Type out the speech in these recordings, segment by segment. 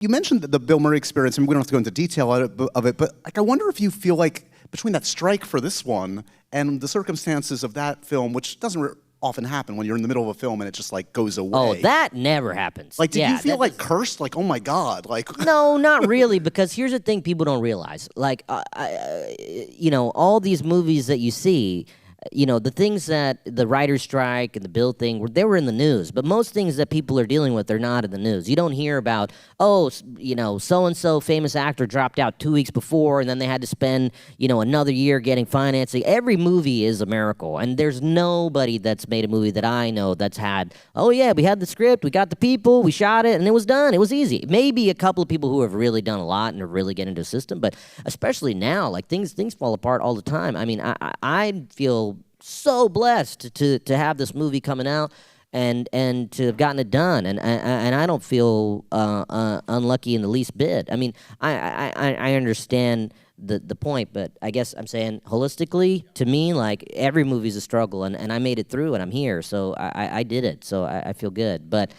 You mentioned the Bill Murray experience, and we don't have to go into detail of it, but like, I wonder if you feel like between that strike for this one and the circumstances of that film, which doesn't often happen when you're in the middle of a film and it just like goes away. Oh, that never happens. Like, did you feel like cursed? Like, oh my God, like. No, not really, because here's the thing people don't realize. Like, all these movies that you see, the things that the writer's strike and the Bill thing, they were in the news. But most things that people are dealing with, they're not in the news. You don't hear about, so-and-so famous actor dropped out 2 weeks before, and then they had to spend, another year getting financing. Every movie is a miracle. And there's nobody that's made a movie that I know that's had, oh, yeah, we had the script, we got the people, we shot it, and it was done. It was easy. Maybe a couple of people who have really done a lot and are really getting into a system, but especially now, like, things fall apart all the time. I mean, I feel so blessed to have this movie coming out and to have gotten it done, and I don't feel unlucky in the least bit. I mean, I understand the point, but I guess I'm saying holistically, to me, like, every movie's a struggle, and I made it through, and I'm here, so I did it, so I feel good. But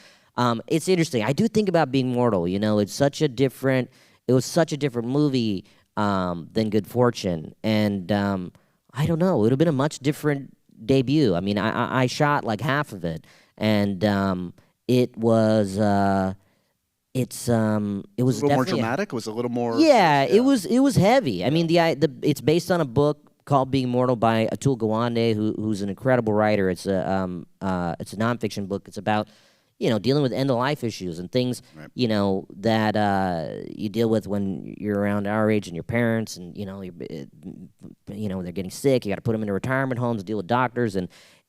it's interesting. I do think about Being Mortal. It was such a different movie than Good Fortune, and I don't know. It would have been a much different debut. I mean, I shot like half of it, and it was a little more dramatic. It was a little more. Yeah, it was heavy. I mean, it's based on a book called Being Mortal by Atul Gawande, who's an incredible writer. It's a nonfiction book. It's about dealing with end-of-life issues and things, right, that you deal with when you're around our age and your parents, and, they're getting sick. You got to put them into retirement homes, deal with doctors, and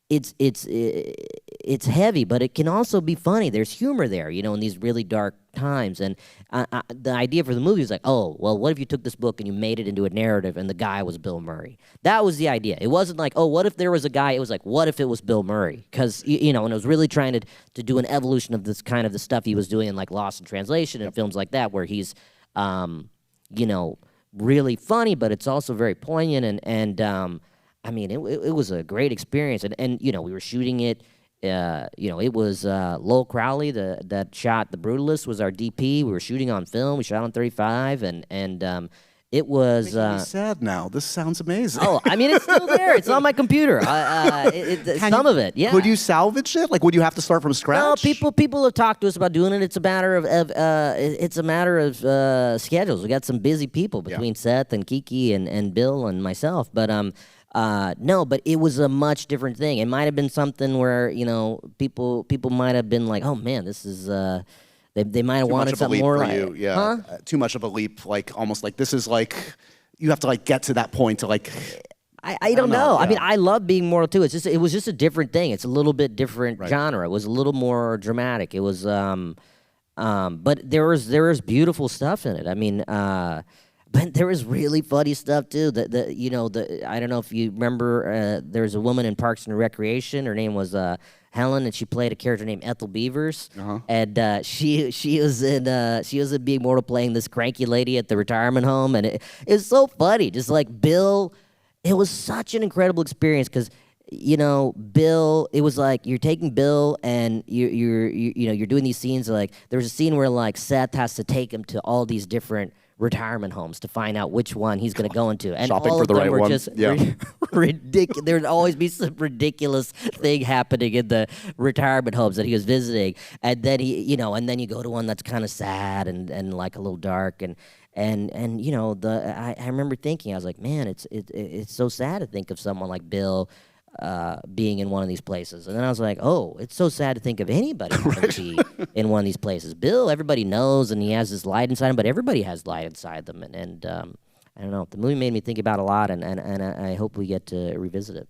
it's heavy, but it can also be funny. There's humor there, in these really dark times. And the idea for the movie was like, oh, well, what if you took this book and you made it into a narrative and the guy was Bill Murray? That was the idea. It wasn't like, oh, what if there was a guy? It was like, what if it was Bill Murray? Because, and it was really trying to do an evolution of this kind of the stuff he was doing in like Lost in Translation and films like that, where he's, really funny, but it's also very poignant. And I mean, it was a great experience. And we were shooting it. It was Lowell Crowley that shot The Brutalist was our DP. We were shooting on film. We shot on 35, and it was. Making me sad now. This sounds amazing. Oh, I mean, it's still there. It's on my computer. Some of it, yeah. Could you salvage it? Like, would you have to start from scratch? No, people have talked to us about doing it. It's a matter of schedules. We got some busy people between Seth and Kiki and Bill and myself, but no, but it was a much different thing. It might have been something where people might have been like, oh man, this is they might have wanted something more like you. Yeah, too much of a leap. Like, almost like this is like you have to like get to that point to like. I don't know. Yeah. I mean, I love Being Mortal too. It was just a different thing. It's a little bit different genre. It was a little more dramatic. It was but there was beautiful stuff in it. I mean, but there was really funny stuff too. I don't know if you remember. There was a woman in Parks and Recreation. Her name was Helen, and she played a character named Ethel Beavers. And she was in Being Mortal, playing this cranky lady at the retirement home, and it was so funny. Just like Bill, it was such an incredible experience because. Bill, it was like you're taking Bill and you're doing these scenes. Like, there was a scene where like Seth has to take him to all these different retirement homes to find out which one he's going to go into, and shopping all for of the them right were one. just ridiculous. There'd always be some ridiculous thing happening in the retirement homes that he was visiting, and then then you go to one that's kind of sad and like a little dark, and I remember thinking, I was like, man, it's so sad to think of someone like Bill being in one of these places. And then I was like, oh, it's so sad to think of anybody having to be in one of these places. Bill, everybody knows, and he has this light inside him, but everybody has light inside them. And I don't know. The movie made me think about a lot, and I hope we get to revisit it.